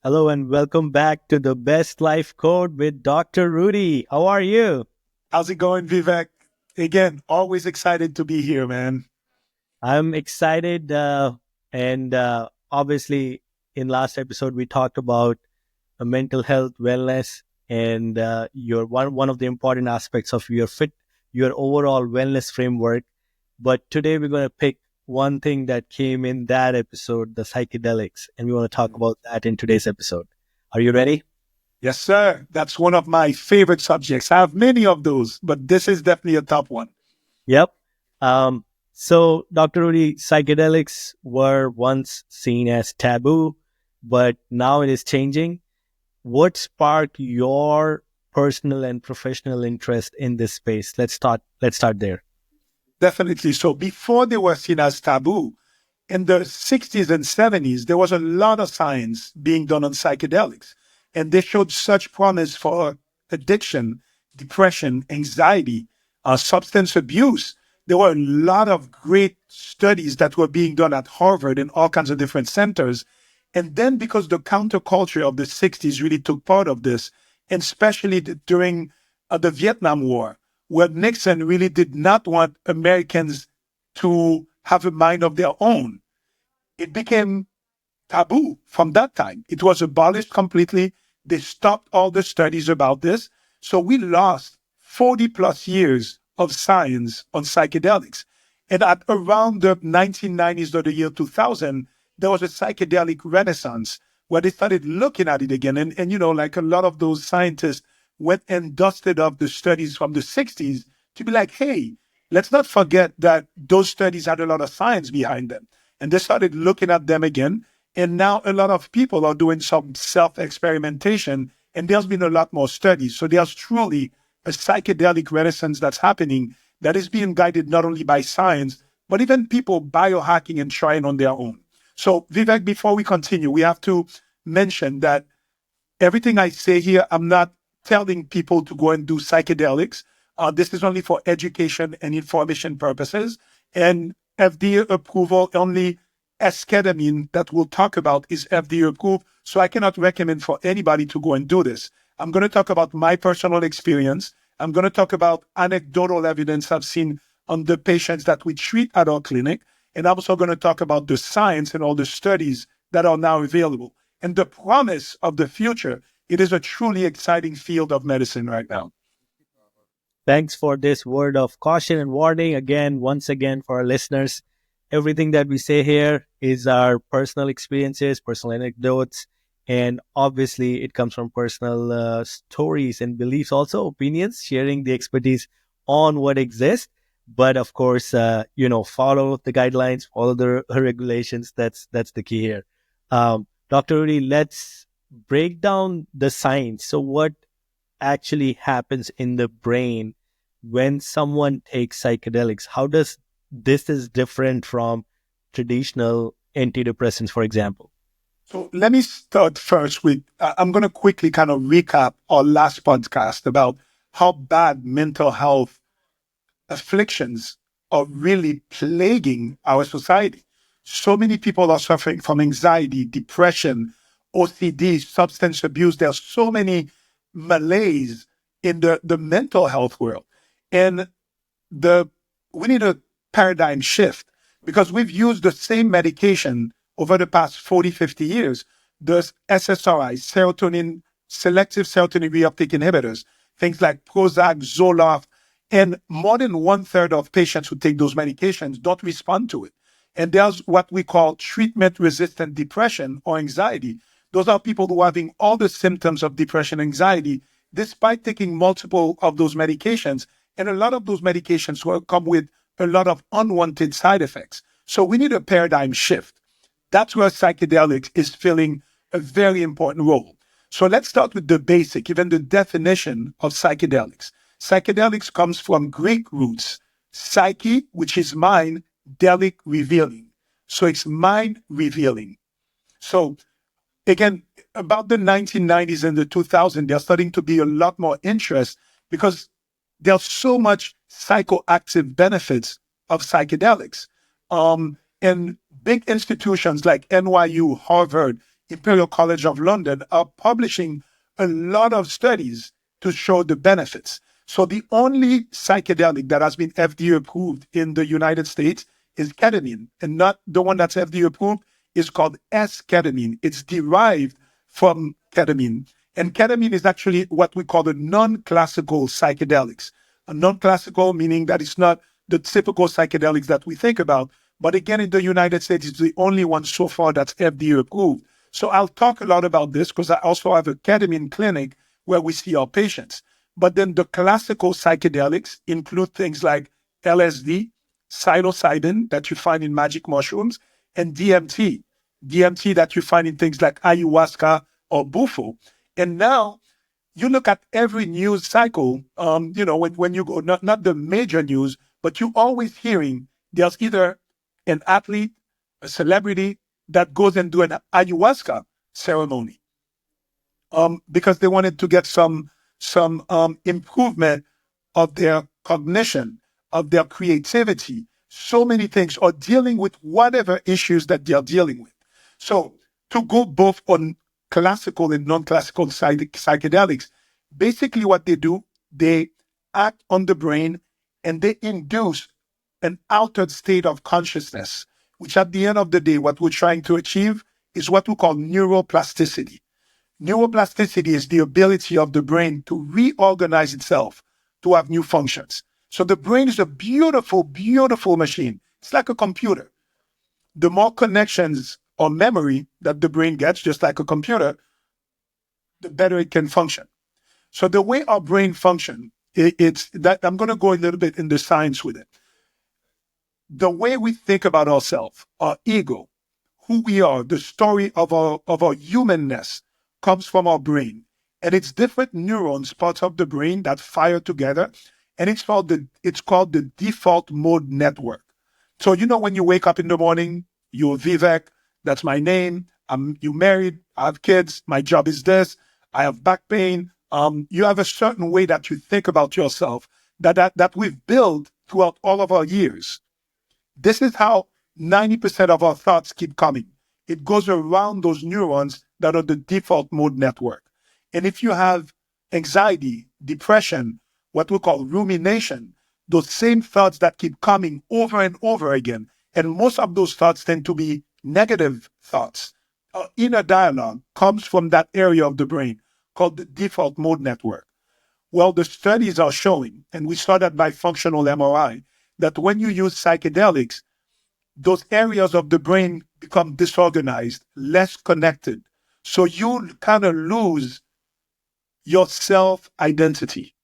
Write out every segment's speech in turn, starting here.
Hello and welcome back to the Best Life Code with Dr. Rudy. How are you? How's it going, Vivek? Again, always excited to be here, man. I'm excited. And obviously, in last episode, we talked about mental health, wellness, and your one of the important aspects of your overall wellness framework. But today, we're going to pick one thing that came in that episode, the psychedelics, and we want to talk about that in today's episode. Are you ready? Yes, sir. That's one of my favorite subjects. I have many of those, but this is definitely a top one. Yep. So, Dr. Rudy, psychedelics were once seen as taboo, but now it is changing. What sparked your personal and professional interest in this space? Let's start there. Definitely. So before they were seen as taboo, in the 60s and 70s, there was a lot of science being done on psychedelics, and they showed such promise for addiction, depression, anxiety, substance abuse. There were a lot of great studies that were being done at Harvard and all kinds of different centers. And then because the counterculture of the 60s really took part of this, and especially during the Vietnam War, where Nixon really did not want Americans to have a mind of their own, it became taboo from that time. It was abolished completely. They stopped all the studies about this. So we lost 40 plus years of science on psychedelics. And at around the 1990s or the year 2000, there was a psychedelic renaissance where they started looking at it again. And like a lot of those scientists went and dusted off the studies from the 60s to be like, hey, let's not forget that those studies had a lot of science behind them. And they started looking at them again. And now a lot of people are doing some self-experimentation, and there's been a lot more studies. So there's truly a psychedelic renaissance that's happening that is being guided not only by science, but even people biohacking and trying on their own. So Vivek, before we continue, we have to mention that everything I say here, I'm not telling people to go and do psychedelics. This is only for education and information purposes. And FDA approval only ketamine that we'll talk about is FDA approved. So I cannot recommend for anybody to go and do this. I'm going to talk about my personal experience. I'm going to talk about anecdotal evidence I've seen on the patients that we treat at our clinic. And I'm also going to talk about the science and all the studies that are now available. And the promise of the future, it is a truly exciting field of medicine right now. Thanks for this word of caution and warning. Once again, for our listeners, everything that we say here is our personal experiences, personal anecdotes, and obviously it comes from personal stories and beliefs, also opinions, sharing the expertise on what exists. But of course, follow the guidelines, follow the regulations. That's the key here. Dr. Rudy, let's break down the science. So what actually happens in the brain when someone takes psychedelics? How does this is different from traditional antidepressants, for example? So let me start first with, I'm going to quickly kind of recap our last podcast about how bad mental health afflictions are really plaguing our society. So many people are suffering from anxiety, depression, OCD, substance abuse. There's so many malaise in the mental health world. And we need a paradigm shift because we've used the same medication over the past 40, 50 years. The SSRIs, selective serotonin reuptake inhibitors, things like Prozac, Zoloft, and more than 1/3 of patients who take those medications don't respond to it. And there's what we call treatment-resistant depression or anxiety. Those are people who are having all the symptoms of depression, anxiety, despite taking multiple of those medications. And a lot of those medications will come with a lot of unwanted side effects. So we need a paradigm shift. That's where psychedelics is filling a very important role. So let's start with the basic, even the definition of psychedelics. Psychedelics comes from Greek roots, psyche, which is mind, delic, revealing. So it's mind revealing. So again, about the 1990s and the 2000s, there's starting to be a lot more interest because there's so much psychoactive benefits of psychedelics. And big institutions like NYU, Harvard, Imperial College of London are publishing a lot of studies to show the benefits. So the only psychedelic that has been FDA approved in the United States is ketamine, and not the one that's FDA approved is called S-ketamine. It's derived from ketamine. And ketamine is actually what we call the non-classical psychedelics. A non-classical meaning that it's not the typical psychedelics that we think about. But again, in the United States, it's the only one so far that's FDA approved. So I'll talk a lot about this because I also have a ketamine clinic where we see our patients. But then the classical psychedelics include things like LSD, psilocybin that you find in magic mushrooms, and DMT. DMT that you find in things like ayahuasca or bufo. And now you look at every news cycle, when you go, not the major news, but you always hearing there's either an athlete, a celebrity that goes and do an ayahuasca ceremony because they wanted to get some improvement of their cognition, of their creativity, so many things, or dealing with whatever issues that they're dealing with. So to go both on classical and non-classical psychedelics, basically what they do, they act on the brain and they induce an altered state of consciousness, which at the end of the day, what we're trying to achieve is what we call neuroplasticity. Neuroplasticity is the ability of the brain to reorganize itself to have new functions. So the brain is a beautiful, beautiful machine. It's like a computer. The more connections or memory that the brain gets, just like a computer, the better it can function. So the way our brain functions, it's that I'm going to go a little bit in the science with it. The way we think about ourselves, our ego, who we are, the story of our humanness comes from our brain. And it's different neurons, parts of the brain that fire together. And it's called the default mode network. So when you wake up in the morning, you're Vivek, that's my name. You married, I have kids, my job is this, I have back pain. You have a certain way that you think about yourself that we've built throughout all of our years. This is how 90% of our thoughts keep coming. It goes around those neurons that are the default mode network. And if you have anxiety, depression, what we call rumination, those same thoughts that keep coming over and over again, and most of those thoughts tend to be negative thoughts. Our inner dialogue comes from that area of the brain called the default mode network. Well, the studies are showing, and we saw that by functional MRI, that when you use psychedelics, those areas of the brain become disorganized, less connected. So you kind of lose your self-identity.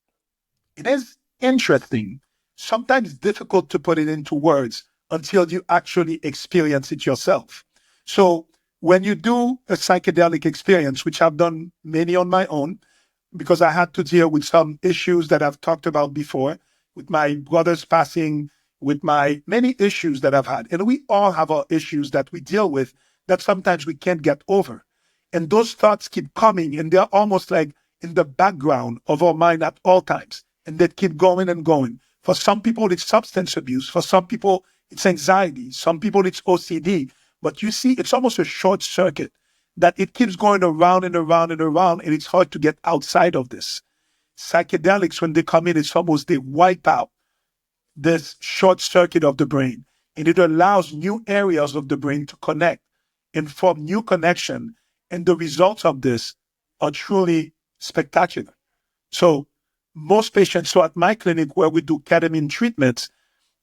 It is interesting, sometimes difficult to put it into words until you actually experience it yourself. So when you do a psychedelic experience, which I've done many on my own, because I had to deal with some issues that I've talked about before, with my brother's passing, with my many issues that I've had. And we all have our issues that we deal with that sometimes we can't get over. And those thoughts keep coming and they're almost like in the background of our mind at all times. And they keep going and going. For some people, it's substance abuse. For some people, it's anxiety. Some people, it's OCD. But you see, it's almost a short circuit that it keeps going around and around and around, and it's hard to get outside of this. Psychedelics, when they come in, it's almost they wipe out this short circuit of the brain, and it allows new areas of the brain to connect and form new connection. And the results of this are truly spectacular. So most patients, so at my clinic where we do ketamine treatments,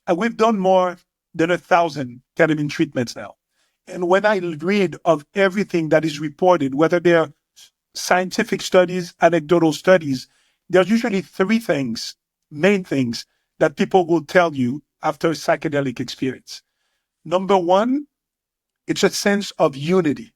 and we've done more than 1,000 ketamine treatments now. And when I read of everything that is reported, whether they're scientific studies, anecdotal studies, there's usually three things, main things, that people will tell you after a psychedelic experience. Number one, it's a sense of unity.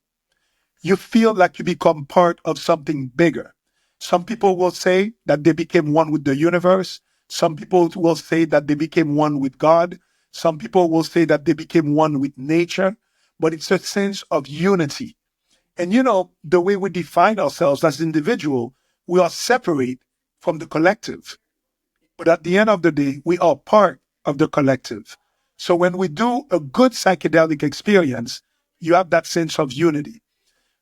You feel like you become part of something bigger. Some people will say that they became one with the universe. Some people will say that they became one with God. Some people will say that they became one with nature. But it's a sense of unity. And the way we define ourselves as individuals, we are separate from the collective. But at the end of the day, we are part of the collective. So when we do a good psychedelic experience, you have that sense of unity.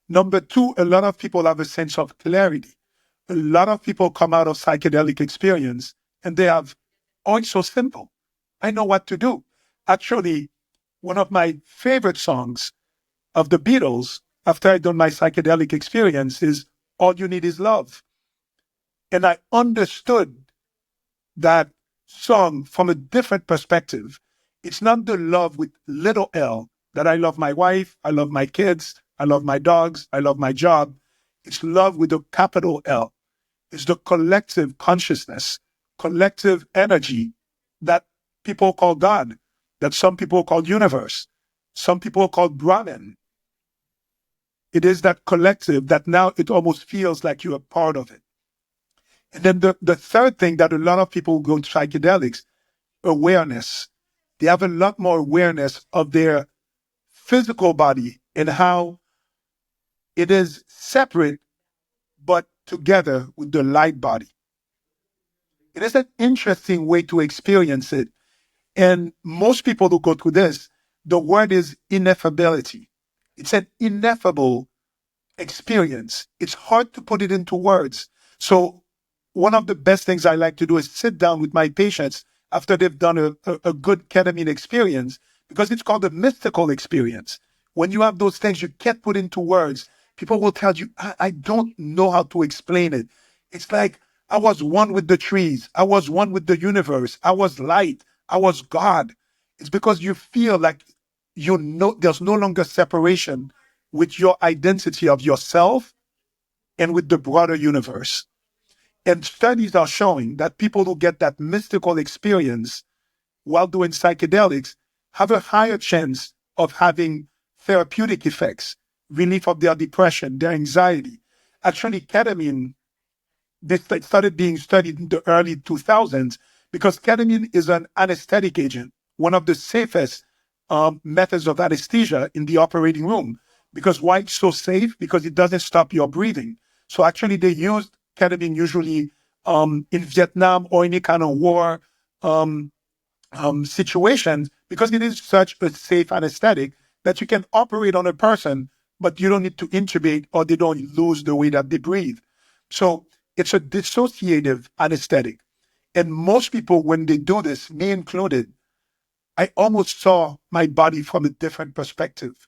Number two, a lot of people have a sense of clarity. A lot of people come out of psychedelic experience and they have, oh, it's so simple. I know what to do. Actually, one of my favorite songs of the Beatles after I'd done my psychedelic experience is All You Need Is Love. And I understood that song from a different perspective. It's not the love with little L that I love my wife, I love my kids, I love my dogs, I love my job. It's love with a capital L. It's the collective consciousness, collective energy that people call God, that some people call universe, some people call Brahman. It is that collective that now it almost feels like you're a part of it. And then the third thing that a lot of people go to psychedelics, awareness. They have a lot more awareness of their physical body and how it is separate but together with the light body. It is an interesting way to experience it. And most people who go through this, the word is ineffability. It's an ineffable experience. It's hard to put it into words. So one of the best things I like to do is sit down with my patients after they've done a good ketamine experience, because it's called a mystical experience. When you have those things you can't put into words, people will tell you, I don't know how to explain it. It's like I was one with the trees. I was one with the universe. I was light. I was God. It's because you feel like you know there's no longer separation with your identity of yourself and with the broader universe. And studies are showing that people who get that mystical experience while doing psychedelics have a higher chance of having therapeutic effects, relief of their depression, their anxiety. Actually, ketamine, they started being studied in the early 2000s because ketamine is an anesthetic agent, one of the safest methods of anesthesia in the operating room. Because why it's so safe? Because it doesn't stop your breathing. So actually, they used ketamine usually in Vietnam or any kind of war situations because it is such a safe anesthetic that you can operate on a person, but you don't need to intubate or they don't lose the way that they breathe. So it's a dissociative anesthetic. And most people, when they do this, me included, I almost saw my body from a different perspective.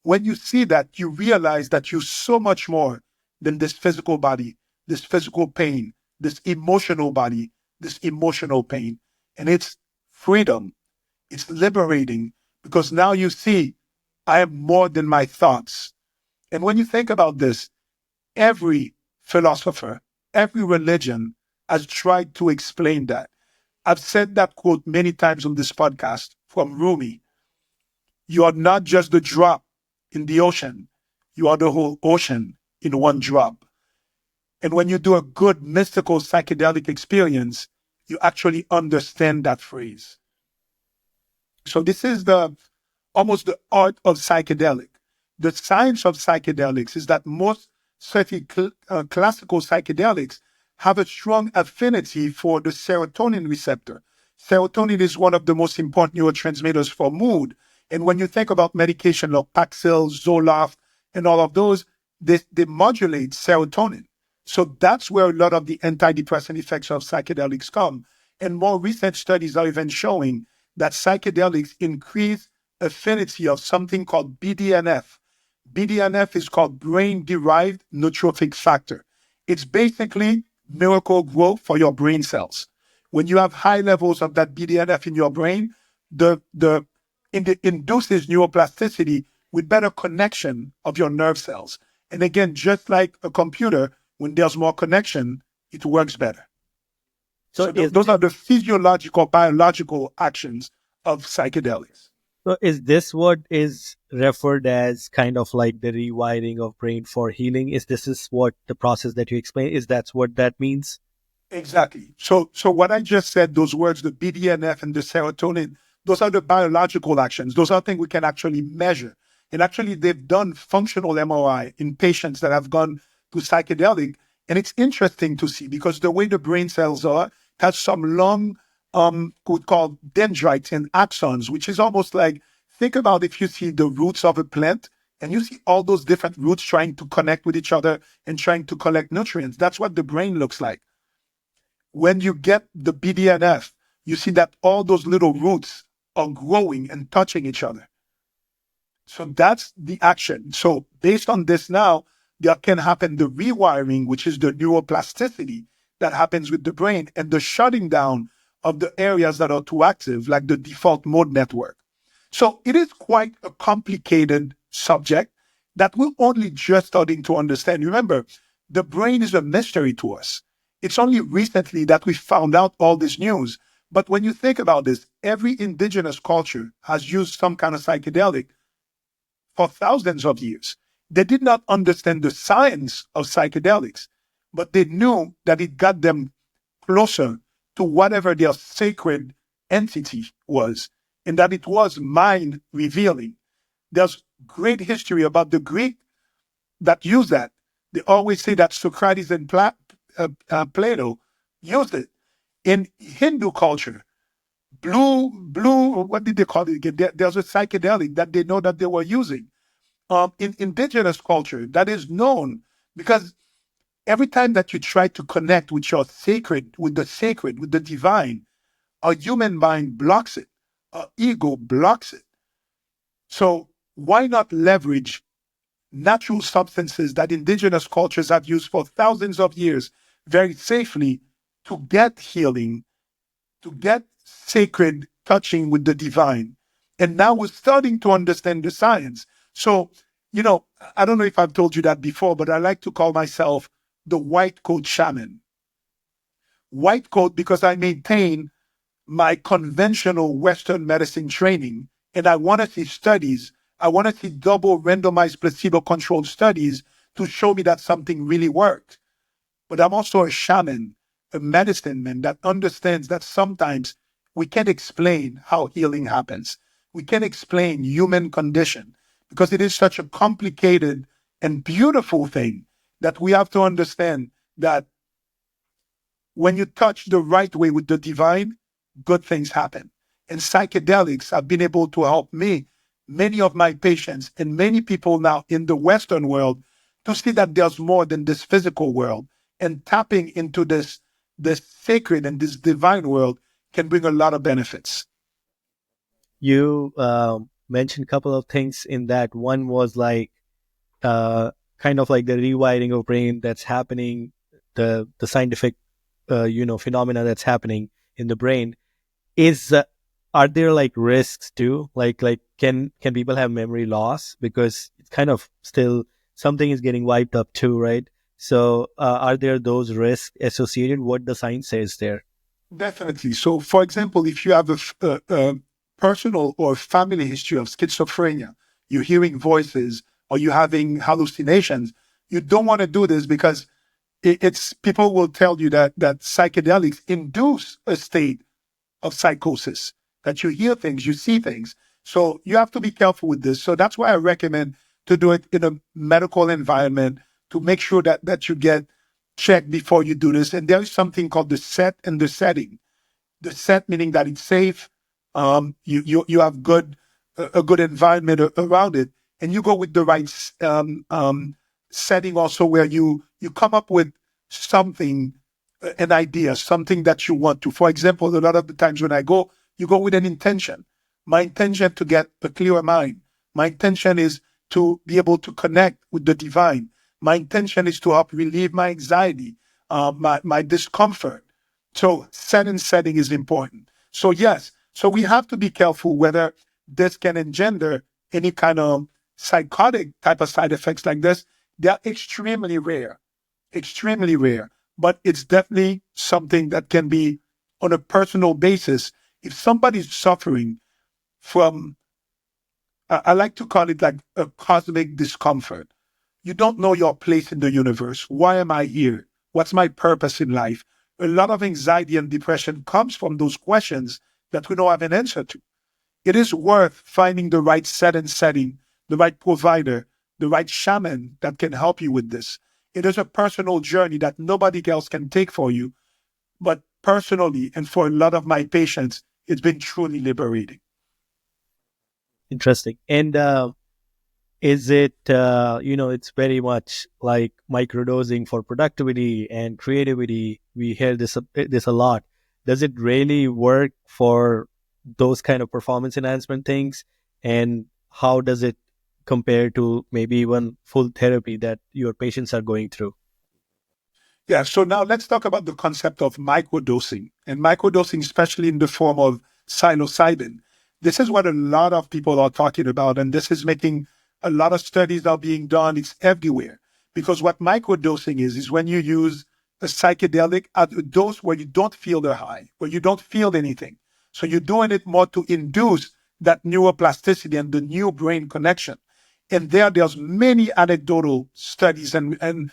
When you see that, you realize that you're so much more than this physical body, this physical pain, this emotional body, this emotional pain. And it's freedom. It's liberating because now you see I am more than my thoughts. And when you think about this, every philosopher, every religion has tried to explain that. I've said that quote many times on this podcast from Rumi. You are not just the drop in the ocean. You are the whole ocean in one drop. And when you do a good mystical psychedelic experience, you actually understand that phrase. So this is the almost the art of psychedelic. The science of psychedelics is that most classical psychedelics have a strong affinity for the serotonin receptor. Serotonin is one of the most important neurotransmitters for mood. And when you think about medication like Paxil, Zoloft, and all of those, they modulate serotonin. So that's where a lot of the antidepressant effects of psychedelics come. And more recent studies are even showing that psychedelics increase affinity of something called BDNF. BDNF is called brain-derived neurotrophic factor. It's basically miracle growth for your brain cells. When you have high levels of that BDNF in your brain, it induces neuroplasticity with better connection of your nerve cells. And again, just like a computer, when there's more connection, it works better. So So those are the physiological, biological actions of psychedelics. so is this what is referred as kind of like the rewiring of brain for healing? Is this is what the process that you explain? Is that's what that means? Exactly. So what I just said, those words, the BDNF and the serotonin, those are the biological actions. Those are things we can actually measure. And actually, they've done functional MRI in patients that have gone to psychedelic. And it's interesting to see because the way the brain cells are has some long, we call dendrites and axons, which is almost like, think about if you see the roots of a plant And you see all those different roots trying to connect with each other and trying to collect nutrients. That's what the brain looks like. When you get the BDNF, you see that all those little roots are growing and touching each other. So that's the action. So based on this now, there can happen the rewiring, which is the neuroplasticity that happens with the brain, and the shutting down of the areas that are too active, like the default mode network. So it is quite a complicated subject that we're only just starting to understand. Remember, the brain is a mystery to us. It's only recently that we found out all this news. But when you think about this, every indigenous culture has used some kind of psychedelic for thousands of years. They did not understand the science of psychedelics, but they knew that it got them closer to whatever their sacred entity was, and that it was mind revealing. There's great history about the Greek that used that. They always say that Socrates and Plato used it. In Hindu culture, what did they call it again? There's a psychedelic that they know that they were using. In indigenous culture, that is known because every time that you try to connect with your sacred, with the divine, our human mind blocks it. Our ego blocks it. So why not leverage natural substances that indigenous cultures have used for thousands of years very safely to get healing, to get sacred touching with the divine? And now we're starting to understand the science. So, I don't know if I've told you that before, but I like to call myself the white coat shaman. White coat because I maintain my conventional Western medicine training, and I want to see studies. I want to see double randomized placebo controlled studies to show me that something really worked. But I'm also a shaman, a medicine man that understands that sometimes we can't explain how healing happens. We can't explain human condition because it is such a complicated and beautiful thing that we have to understand that when you touch the right way with the divine, good things happen. And psychedelics have been able to help me, many of my patients, and many people now in the Western world to see that there's more than this physical world. And tapping into this sacred and this divine world can bring a lot of benefits. You mentioned a couple of things in that. One was like kind of like the rewiring of brain that's happening, the scientific phenomena that's happening in the brain. Is Are there like risks too? Like can people have memory loss because it's kind of still something is getting wiped up too, right? So are there those risks associated? What the science says there? Definitely. So, for example, if you have a personal or family history of schizophrenia, you're hearing voices or you're having hallucinations, you don't want to do this because it's people will tell you that psychedelics induce a state of psychosis, that you hear things, you see things. So you have to be careful with this. So that's why I recommend to do it in a medical environment to make sure that you get checked before you do this. And there is something called the set and the setting. The set meaning that it's safe, you have a good environment around it, and you go with the right setting also where you come up with something, an idea, something that you want to. For example, a lot of the times when I go, you go with an intention. My intention to get a clearer mind. My intention is to be able to connect with the divine. My intention is to help relieve my anxiety, my discomfort. So set and setting is important. So yes, so we have to be careful whether this can engender any kind of psychotic type of side effects like this. They're extremely rare, but it's definitely something that can be on a personal basis. If somebody's suffering from, I like to call it like a cosmic discomfort. You don't know your place in the universe. Why am I here? What's my purpose in life? A lot of anxiety and depression comes from those questions that we don't have an answer to. It is worth finding the right set and setting, the right provider, the right shaman that can help you with this. It is a personal journey that nobody else can take for you. But personally, and for a lot of my patients, it's been truly liberating. Interesting. And Is it, it's very much like microdosing for productivity and creativity? We hear this a lot. Does it really work for those kind of performance enhancement things? And how does it compare to maybe even full therapy that your patients are going through? Yeah, so now let's talk about the concept of microdosing. And microdosing, especially in the form of psilocybin. This is what a lot of people are talking about, and this is making a lot of studies are being done. It's everywhere. Because what microdosing is when you use a psychedelic at a dose where you don't feel the high, where you don't feel anything. So you're doing it more to induce that neuroplasticity and the new brain connection. And there's many anecdotal studies and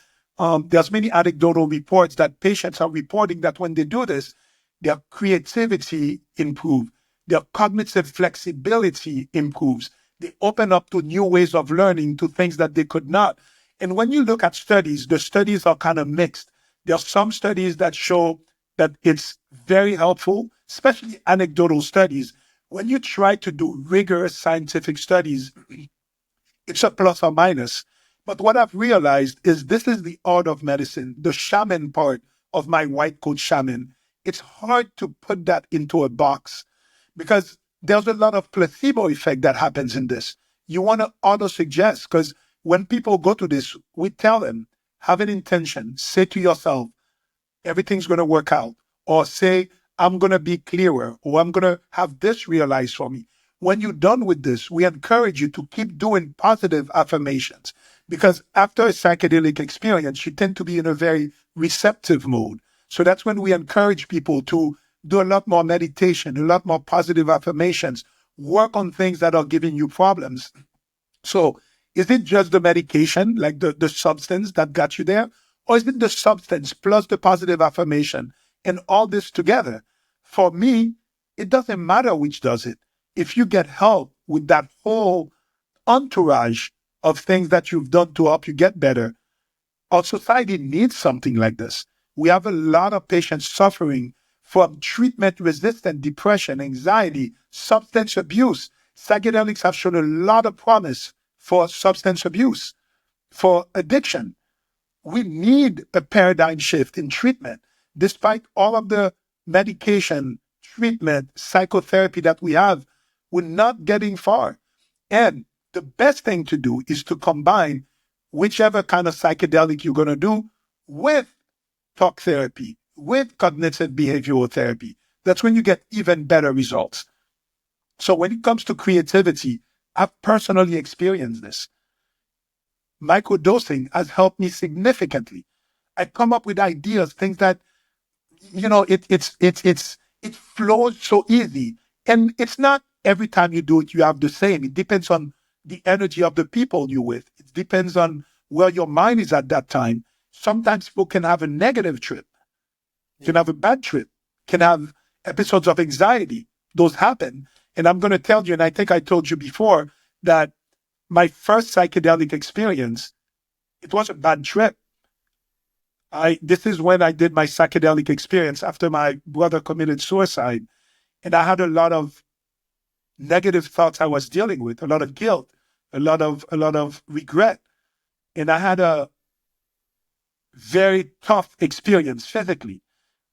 there's many anecdotal reports that patients are reporting that when they do this, their creativity improves, their cognitive flexibility improves. They open up to new ways of learning, to things that they could not. And when you look at studies, the studies are kind of mixed. There are some studies that show that it's very helpful, especially anecdotal studies. When you try to do rigorous scientific studies, it's a plus or minus. But what I've realized is this is the art of medicine, the shaman part of my white coat shaman. It's hard to put that into a box because there's a lot of placebo effect that happens in this. You want to auto suggest because when people go to this, we tell them, have an intention, say to yourself, everything's going to work out. Or say, I'm going to be clearer, or I'm going to have this realized for me. When you're done with this, we encourage you to keep doing positive affirmations because after a psychedelic experience, you tend to be in a very receptive mode. So that's when we encourage people to do a lot more meditation, a lot more positive affirmations, work on things that are giving you problems. So is it just the medication, like the substance that got you there? Or is it the substance plus the positive affirmation and all this together? For me, it doesn't matter which does it. If you get help with that whole entourage of things that you've done to help you get better, our society needs something like this. We have a lot of patients suffering from treatment-resistant depression, anxiety, substance abuse. Psychedelics have shown a lot of promise for substance abuse, for addiction. We need a paradigm shift in treatment. Despite all of the medication, treatment, psychotherapy that we have, we're not getting far. And the best thing to do is to combine whichever kind of psychedelic you're going to do with talk therapy, with cognitive behavioral therapy. That's when you get even better results. So when it comes to creativity, I've personally experienced this. Microdosing has helped me significantly. I come up with ideas, things that it flows so easy, and it's not every time you do it you have the same. It depends on the energy of the people you're with. It depends on where your mind is at that time. Sometimes people can have a negative trip, can have a bad trip, can have episodes of anxiety. Those happen, and I'm going to tell you, and I think I told you before that my first psychedelic experience, it was a bad trip. This is when I did my psychedelic experience after my brother committed suicide. And I had a lot of negative thoughts I was dealing with, a lot of guilt, a lot of regret. And I had a very tough experience physically.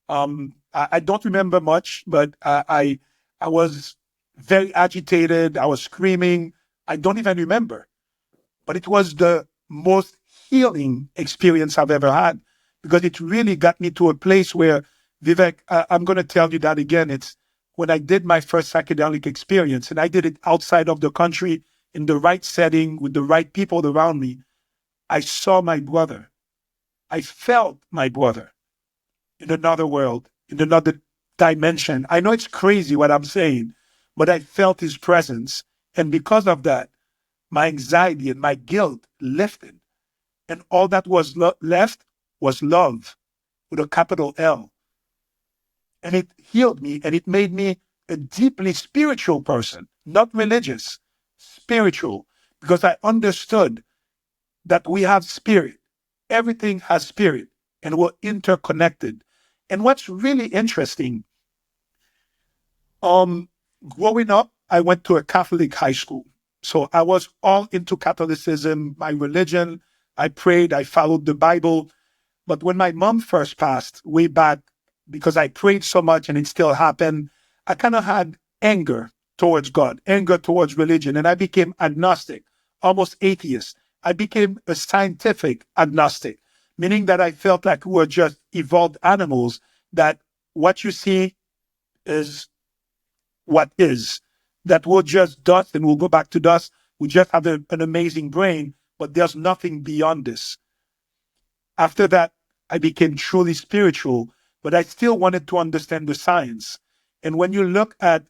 I don't remember much, but I was very agitated. I was screaming. I don't even remember. But it was the most healing experience I've ever had because it really got me to a place where, Vivek, I'm going to tell you that again. It's when I did my first psychedelic experience and I did it outside of the country in the right setting with the right people around me. I saw my brother. I felt my brother in another world, in another dimension. I know it's crazy what I'm saying, but I felt his presence. And because of that, my anxiety and my guilt lifted. And all that was left was love with a capital L. And it healed me and it made me a deeply spiritual person, not religious, spiritual, because I understood that we have spirit. Everything has spirit and we're interconnected. And what's really interesting, um, growing up, I went to a Catholic high school. So I was all into Catholicism, my religion. I prayed, I followed the Bible. But when my mom first passed way back, because I prayed so much and it still happened, I kind of had anger towards God, anger towards religion, and I became agnostic, almost atheist. I became a scientific agnostic, meaning that I felt like we were just evolved animals, that what you see is what is, that we're just dust and we'll go back to dust. We just have an amazing brain, but there's nothing beyond this. After that, I became truly spiritual, but I still wanted to understand the science. And when you look at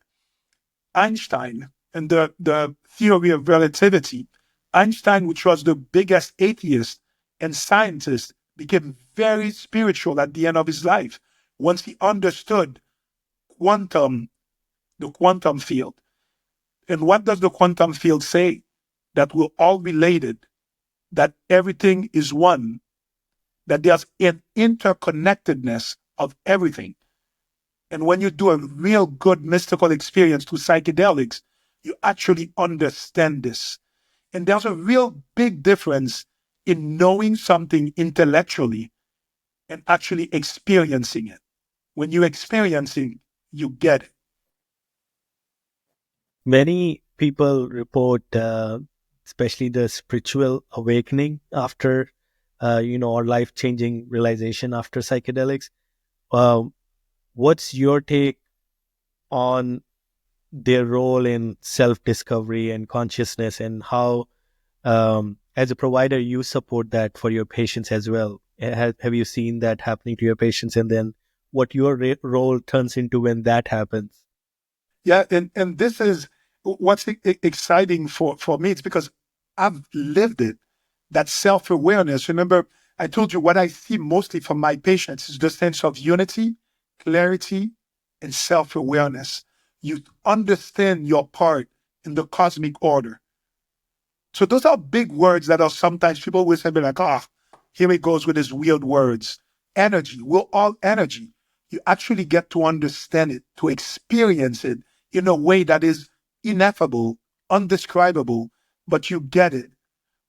Einstein and the theory of relativity, Einstein, which was the biggest atheist and scientist, became very spiritual at the end of his life once he understood quantum, the quantum field. And what does the quantum field say? That we're all related, that everything is one, that there's an interconnectedness of everything. And when you do a real good mystical experience through psychedelics, you actually understand this. And there's a real big difference in knowing something intellectually and actually experiencing it. When you're experiencing, you get it. Many people report, especially the spiritual awakening after, or life changing realization after psychedelics. Um, what's your take on their role in self discovery and consciousness, and how, as a provider, you support that for your patients as well? Have you seen that happening to your patients, and then what your role turns into when that happens? Yeah, and this is what's exciting for me. It's because I've lived it, that self-awareness. Remember, I told you what I see mostly from my patients is the sense of unity, clarity, and self-awareness. You understand your part in the cosmic order. So those are big words that are sometimes people will say, be like, ah, here he goes with his weird words. Energy, we're all energy. You actually get to understand it, to experience it in a way that is ineffable, undescribable, but you get it.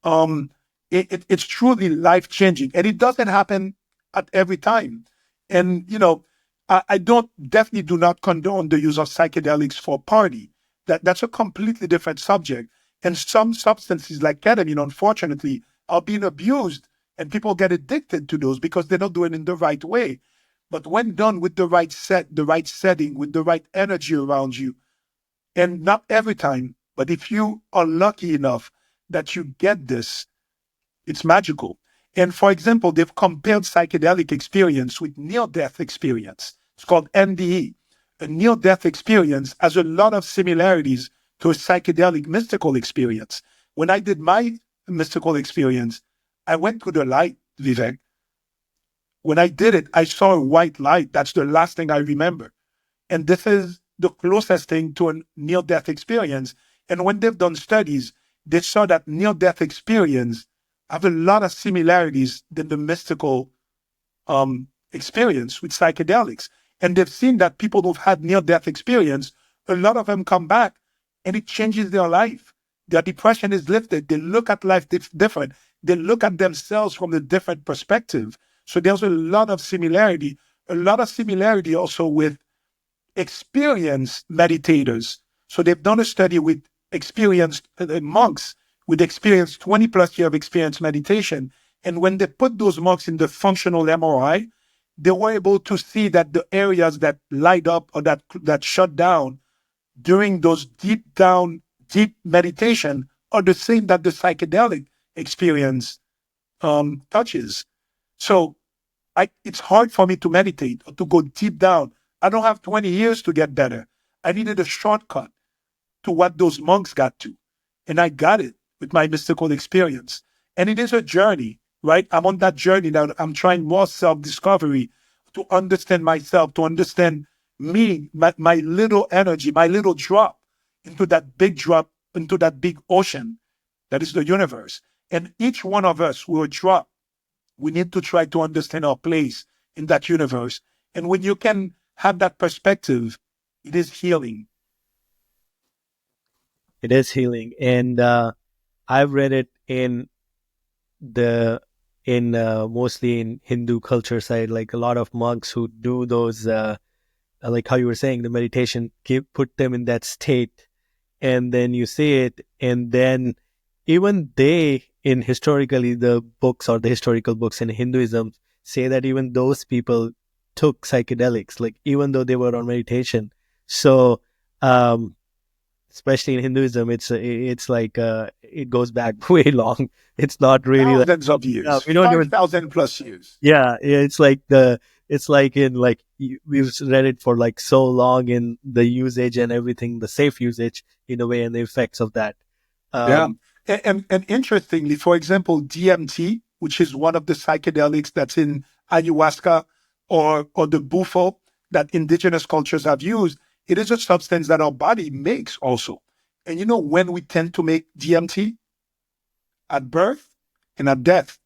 Um, it's truly life changing, and it doesn't happen at every time. And I don't definitely do not condone the use of psychedelics for party. That's a completely different subject. And some substances like ketamine, unfortunately, are being abused, and people get addicted to those because they're not doing it in the right way. But when done with the right setting, with the right energy around you, and not every time, but if you are lucky enough that you get this, it's magical. And for example, they've compared psychedelic experience with near-death experience. It's called NDE. A near-death experience has a lot of similarities to a psychedelic mystical experience. When I did my mystical experience, I went to the light, Vivek. When I did it, I saw a white light. That's the last thing I remember. And this is the closest thing to a near-death experience. And when they've done studies, they saw that near-death experience have a lot of similarities than the mystical experience with psychedelics. And they've seen that people who've had near-death experience, a lot of them come back and it changes their life. Their depression is lifted. They look at life different. They look at themselves from a different perspective. So there's a lot of similarity also with experienced meditators. So they've done a study with experienced monks with experience, 20 plus year of experience meditation. And when they put those monks in the functional MRI, they were able to see that the areas that light up or that shut down during those deep meditation are the same that the psychedelic experience touches. So it's hard for me to meditate or to go deep down. I don't have 20 years to get better. I needed a shortcut to what those monks got to. And I got it with my mystical experience. And it is a journey, right? I'm on that journey now. I'm trying more self-discovery to understand myself, to understand me, my little energy, my little drop into that big ocean that is the universe. And each one of us will drop. We need to try to understand our place in that universe. And when you can have that perspective, it is healing. It is healing, and I've read it the in mostly in Hindu culture side, like a lot of monks who do those, like how you were saying, the meditation, put them in that state, and then you see it, and then even they, in historically the books or the historical books in Hinduism, say that even those people took psychedelics, like even though they were on meditation. So um especially in Hinduism, it's like it goes back way long. It's not really like, Thousands of years, we don't even, 5,000 plus years. yeah, it's like it's like in like we've read it for like so long in the usage and everything, the safe usage in a way, and the effects of that. Yeah. um And interestingly, for example, DMT, which is one of the psychedelics that's in ayahuasca or the bufo that indigenous cultures have used, it is a substance that our body makes also. And you know when we tend to make DMT? At birth and at death.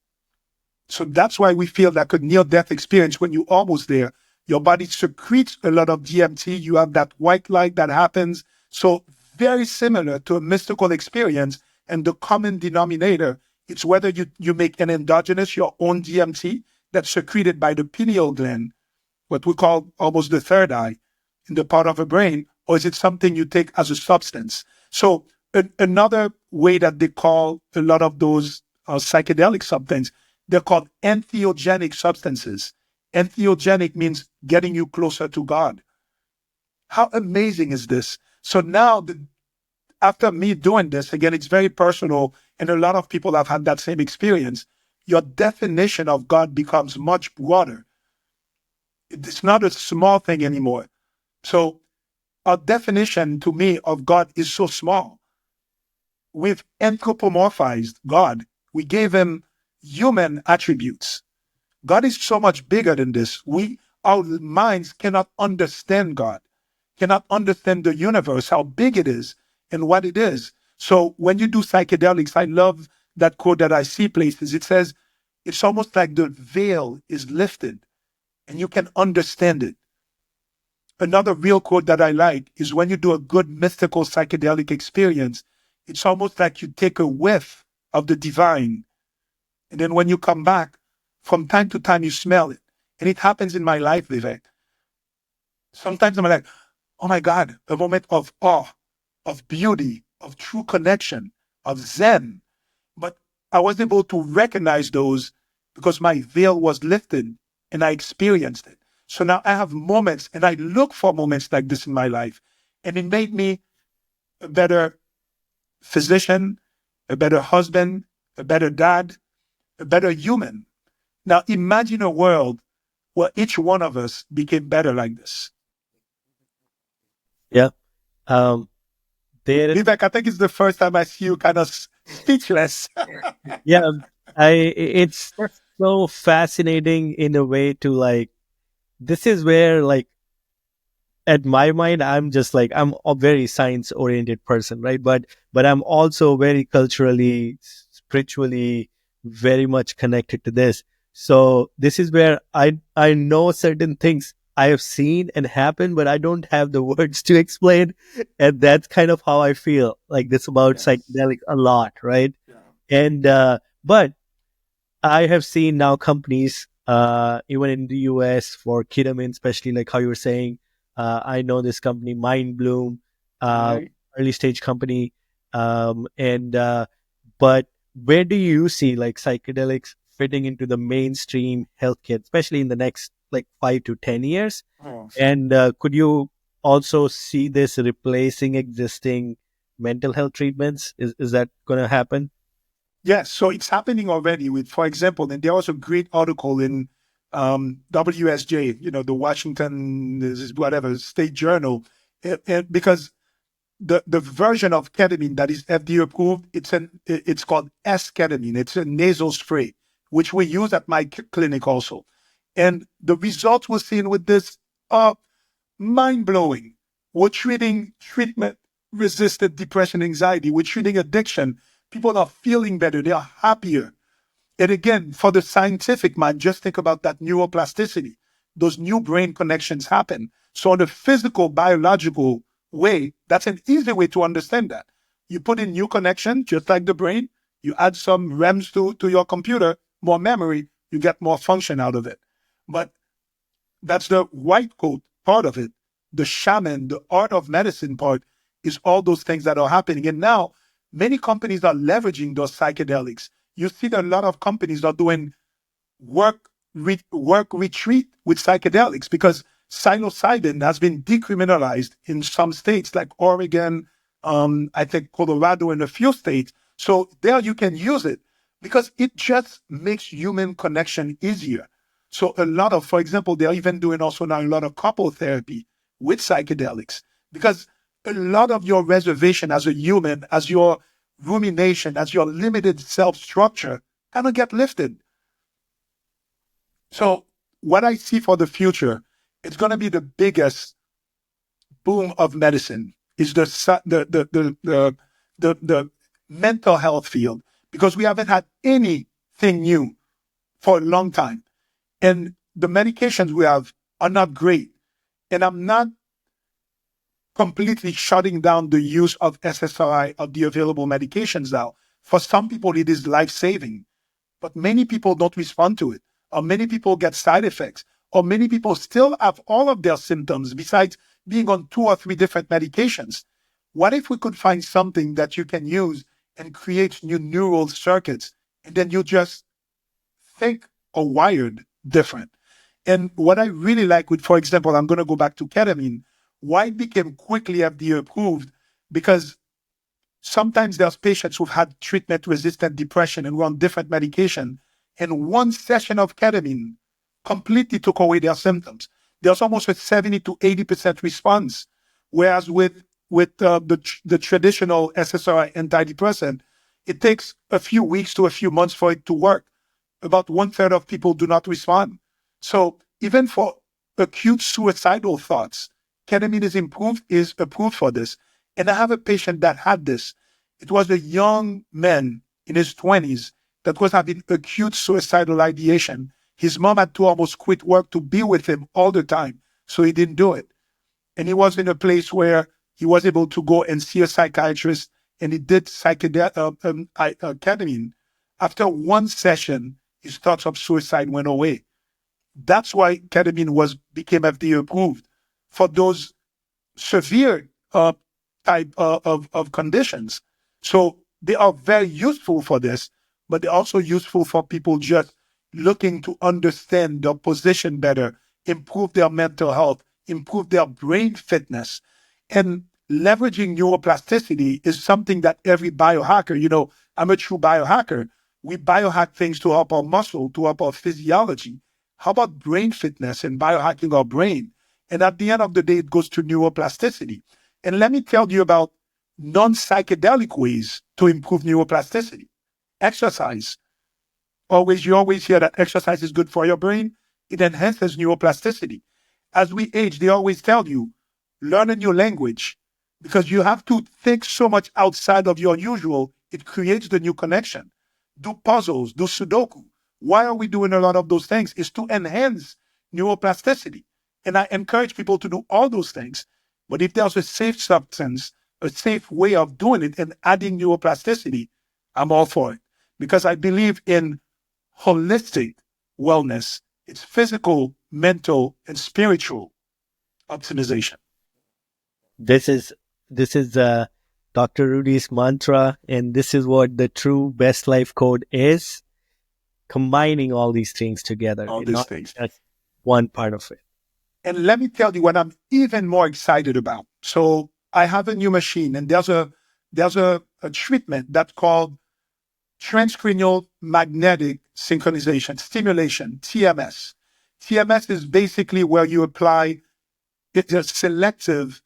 So that's why we feel that a near death experience when you're almost there. Your body secretes a lot of DMT. You have that white light that happens. So very similar to a mystical experience. And the common denominator, it's whether you make an endogenous, your own DMT that's secreted by the pineal gland, what we call almost the third eye in the part of the brain, or is it something you take as a substance? So another way that they call a lot of those psychedelic substances, they're called entheogenic substances. Entheogenic means getting you closer to God. How amazing is this? So now, after me doing this, again, it's very personal, and a lot of people have had that same experience. Your definition of God becomes much broader. It's not a small thing anymore. So our definition to me of God is so small. We've anthropomorphized God. We gave him human attributes. God is so much bigger than this. Our minds cannot understand God, cannot understand the universe, how big it is and what it is. So when you do psychedelics, I love that quote that I see places. It says, it's almost like the veil is lifted and you can understand it. Another real quote that I like is when you do a good mystical psychedelic experience, it's almost like you take a whiff of the divine. And then when you come back, from time to time, you smell it. And it happens in my life, Vivek. Sometimes I'm like, oh my God, a moment of awe, of beauty, of true connection, of Zen. But I was able to recognize those because my veil was lifted and I experienced it. So now I have moments and I look for moments like this in my life. And it made me a better physician, a better husband, a better dad, a better human. Now imagine a world where each one of us became better like this. yeah. um there Vivek, I think it's the first time I see you kind of speechless. yeah, it's just so fascinating in a way to like, this is where like at my mind, I'm just like, I'm a very science oriented person, right? But I'm also very culturally, spiritually, very much connected to this. So this is where I know certain things I have seen and happen, but I don't have the words to explain. And that's kind of how I feel like this about Yes. psychedelics a lot, right? Yeah. And but I have seen now companies, even in the US for ketamine, especially like how you were saying. I know this company, Mind Bloom, uh, Right. early stage company. And but where do you see like psychedelics fitting into the mainstream healthcare, especially in the next like 5 to 10 years? Oh. And could you also see this replacing existing mental health treatments? Is that going to happen? Yes, so it's happening already with, for example, and there was a great article in WSJ, the Washington, whatever, State Journal, because the version of ketamine that is FDA approved, it's called S-ketamine. It's a nasal spray, which we use at my clinic also. And the results we're seeing with this are mind-blowing. We're treating treatment-resistant depression, anxiety. We're treating addiction. People are feeling better. They are happier. And again, for the scientific mind, just think about that neuroplasticity. Those new brain connections happen. So, in a physical, biological way, that's an easy way to understand that. You put in new connection, just like the brain. You add some REMs to your computer, more memory, you get more function out of it. But that's the white coat part of it. The shaman, the art of medicine part is all those things that are happening. And now many companies are leveraging those psychedelics. You see that a lot of companies are doing work retreat with psychedelics because psilocybin has been decriminalized in some states like Oregon, I think Colorado, and a few states. So there you can use it because it just makes human connection easier. So a lot of, for example, they're even doing also now a lot of couple therapy with psychedelics because a lot of your reservation as a human, as your rumination, as your limited self structure kind of get lifted. So what I see for the future, it's going to be the biggest boom of medicine is the mental health field because we haven't had anything new for a long time. And the medications we have are not great. And I'm not completely shutting down the use of SSRI of the available medications now. For some people, it is life-saving, but many people don't respond to it, or many people get side effects, or many people still have all of their symptoms besides being on 2 or 3 different medications. What if we could find something that you can use and create new neural circuits, and then you just think or wired different? And what I really like with, for example, I'm going to go back to ketamine, why it became quickly FDA approved, because sometimes there's patients who've had treatment-resistant depression and were on different medication, and one session of ketamine completely took away their symptoms. There's almost a 70 to 80% response, whereas with the traditional SSRI antidepressant, it takes a few weeks to a few months for it to work. About 1/3 of people do not respond. So even for acute suicidal thoughts, ketamine is approved for this. And I have a patient that had this. It was a young man in his 20s that was having acute suicidal ideation. His mom had to almost quit work to be with him all the time, so he didn't do it. And he was in a place where he was able to go and see a psychiatrist, and he did ketamine. After one session, his thoughts of suicide went away. That's why ketamine became FDA approved for those severe type of conditions. So they are very useful for this, but they're also useful for people just looking to understand their position better, improve their mental health, improve their brain fitness. And leveraging neuroplasticity is something that every biohacker, I'm a true biohacker. We biohack things to help our muscle, to help our physiology. How about brain fitness and biohacking our brain? And at the end of the day, it goes to neuroplasticity. And let me tell you about non-psychedelic ways to improve neuroplasticity. Exercise. You always hear that exercise is good for your brain. It enhances neuroplasticity. As we age, they always tell you, learn a new language because you have to think so much outside of your usual. It creates the new connection. Do puzzles, do Sudoku. Why are we doing a lot of those things? Is to enhance neuroplasticity. And I encourage people to do all those things. But if there's a safe substance, a safe way of doing it and adding neuroplasticity, I'm all for it. Because I believe in holistic wellness. It's physical, mental, and spiritual optimization. This is Dr. Rudy's mantra, and this is what the true best life code is. Combining all these things together, All and these not things. just one part of it. And let me tell you what I'm even more excited about. So I have a new machine, and there's a treatment that's called transcranial magnetic synchronization, stimulation, TMS. TMS is basically where you apply a selective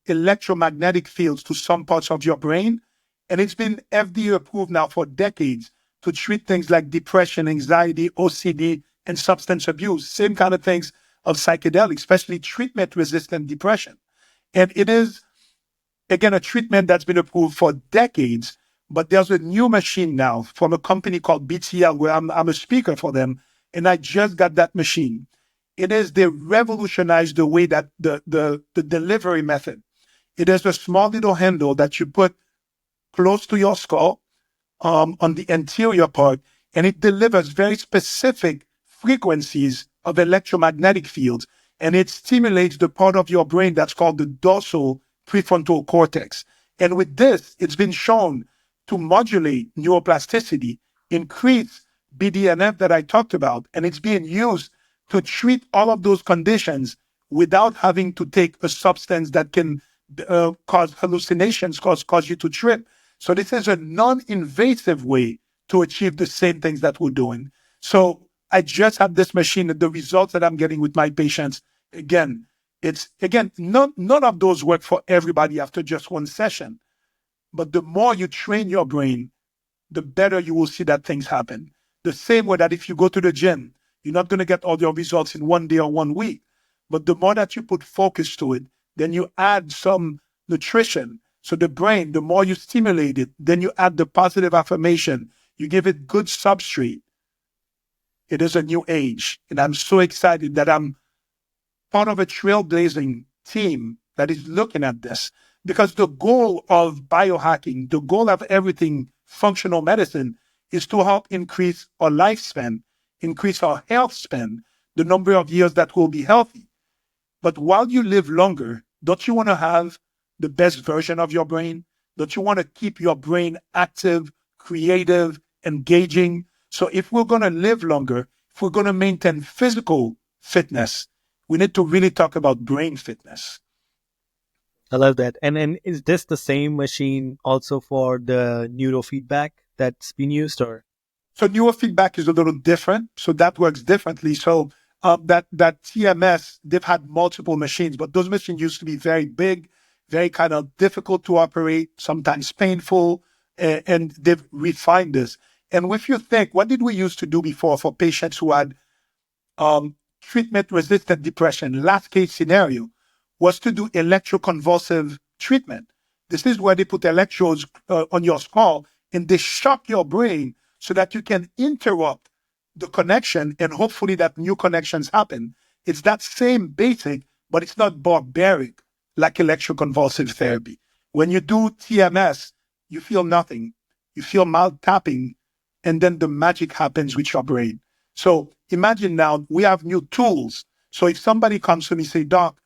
electromagnetic fields to some parts of your brain. And it's been FDA approved now for decades to treat things like depression, anxiety, OCD, and substance abuse, same kind of things of psychedelics, especially treatment-resistant depression. And it is, again, a treatment that's been approved for decades, but there's a new machine now from a company called BTL, where I'm a speaker for them, and I just got that machine. They revolutionized the way that the delivery method. It has a small little handle that you put close to your skull, on the anterior part, and it delivers very specific frequencies of electromagnetic fields, and it stimulates the part of your brain that's called the dorsal prefrontal cortex. And with this, it's been shown to modulate neuroplasticity, increase BDNF that I talked about, and it's being used to treat all of those conditions without having to take a substance that can cause hallucinations, cause you to trip. So this is a non-invasive way to achieve the same things that we're doing. So I just have this machine, and the results that I'm getting with my patients, again, none of those work for everybody after just one session. But the more you train your brain, the better you will see that things happen. The same way that if you go to the gym, you're not going to get all your results in one day or 1 week. But the more that you put focus to it, then you add some nutrition. So the brain, the more you stimulate it, then you add the positive affirmation, you give it good substrate. It is a new age. And I'm so excited that I'm part of a trailblazing team that is looking at this, because the goal of biohacking, the goal of everything functional medicine, is to help increase our lifespan, increase our health span, the number of years that we'll be healthy. But while you live longer, don't you want to have the best version of your brain? Don't you want to keep your brain active, creative, engaging? So if we're going to live longer, if we're going to maintain physical fitness, we need to really talk about brain fitness. I love that. And is this the same machine also for the neurofeedback that's been used, or? So neurofeedback is a little different. So that works differently. So that TMS, they've had multiple machines, but those machines used to be very big, very kind of difficult to operate, sometimes painful, and they've refined this. And if you think, what did we used to do before for patients who had treatment-resistant depression? Last case scenario was to do electroconvulsive treatment. This is where they put electrodes on your skull and they shock your brain so that you can interrupt the connection and hopefully that new connections happen. It's that same basic, but it's not barbaric like electroconvulsive therapy. When you do TMS, you feel nothing. You feel mild tapping, and then the magic happens with your brain. So imagine now we have new tools. So if somebody comes to me and say, Doc,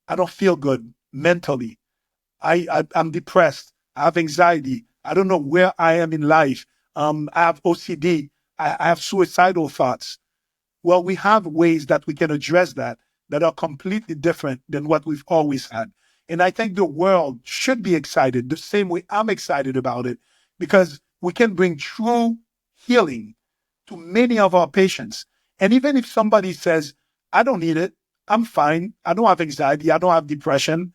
I don't feel good mentally. I'm depressed. I have anxiety. I don't know where I am in life. I have OCD. I have suicidal thoughts. Well, we have ways that we can address that are completely different than what we've always had. And I think the world should be excited the same way I'm excited about it, because we can bring true healing to many of our patients. And even if somebody says, I don't need it, I'm fine, I don't have anxiety, I don't have depression,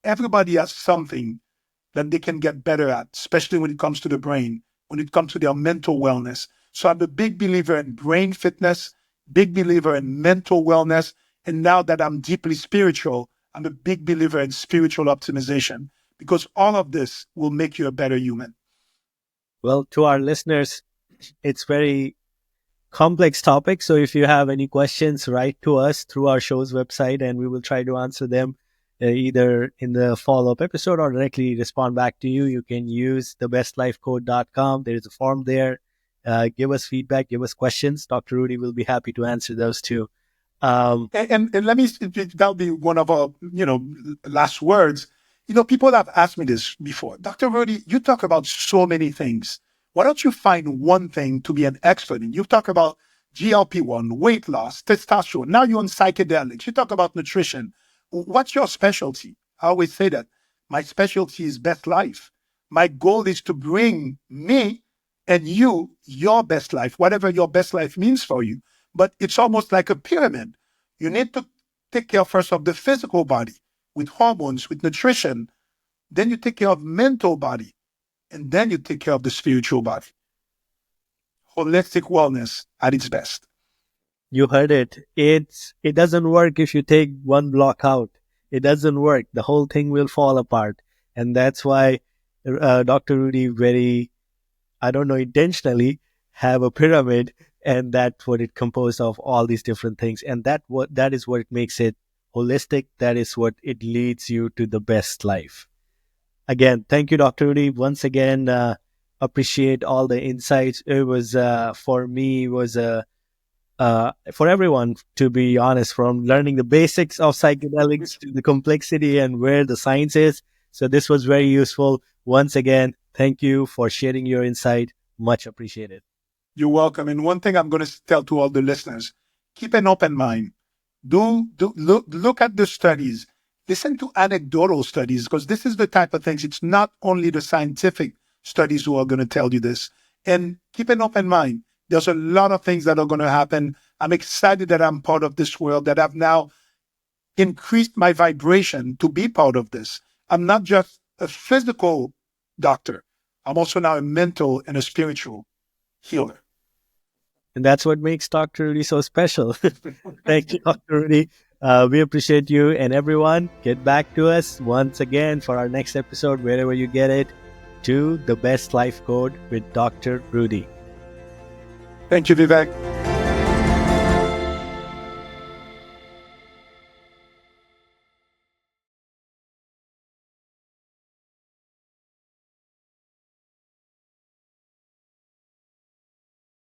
everybody has something that they can get better at, especially when it comes to the brain, when it comes to their mental wellness. So I'm a big believer in brain fitness, big believer in mental wellness. And now that I'm deeply spiritual, I'm a big believer in spiritual optimization, because all of this will make you a better human. Well, to our listeners, it's very complex topic. So if you have any questions, write to us through our show's website and we will try to answer them either in the follow-up episode or directly respond back to you. You can use thebestlifecode.com. There is a form there. Give us feedback, give us questions. Dr. Rudy will be happy to answer those too. And let me, that'll be one of our, last words. People have asked me this before. Dr. Rudy, you talk about so many things. Why don't you find one thing to be an expert in? You talk about GLP-1, weight loss, testosterone. Now you're on psychedelics. You talk about nutrition. What's your specialty? I always say that. My specialty is best life. My goal is to bring me and you your best life, whatever your best life means for you. But it's almost like a pyramid. You need to take care first of the physical body with hormones, with nutrition. Then you take care of mental body. And then you take care of the spiritual body. Holistic wellness at its best. You heard it. It doesn't work if you take one block out. It doesn't work. The whole thing will fall apart. And that's why Dr. Rudy very, I don't know, intentionally have a pyramid, and that's what it composed of, all these different things. And that is what makes it holistic. That is what it leads you to the best life. Again, thank you, Dr. Rudy. Once again, appreciate all the insights. It was for me, it was for everyone, to be honest, from learning the basics of psychedelics to the complexity and where the science is. So this was very useful. Once again, thank you for sharing your insight. Much appreciated. You're welcome. And one thing I'm going to tell to all the listeners, keep an open mind. Look at the studies. Listen to anecdotal studies, because this is the type of things. It's not only the scientific studies who are going to tell you this. And keep an open mind. There's a lot of things that are going to happen. I'm excited that I'm part of this world, that I've now increased my vibration to be part of this. I'm not just a physical doctor. I'm also now a mental and a spiritual healer. And that's what makes Dr. Rudy so special. Thank you, Dr. Rudy. We appreciate you, and everyone, get back to us once again for our next episode, wherever you get it, to The Best Life Code with Dr. Rudy. Thank you, Vivek.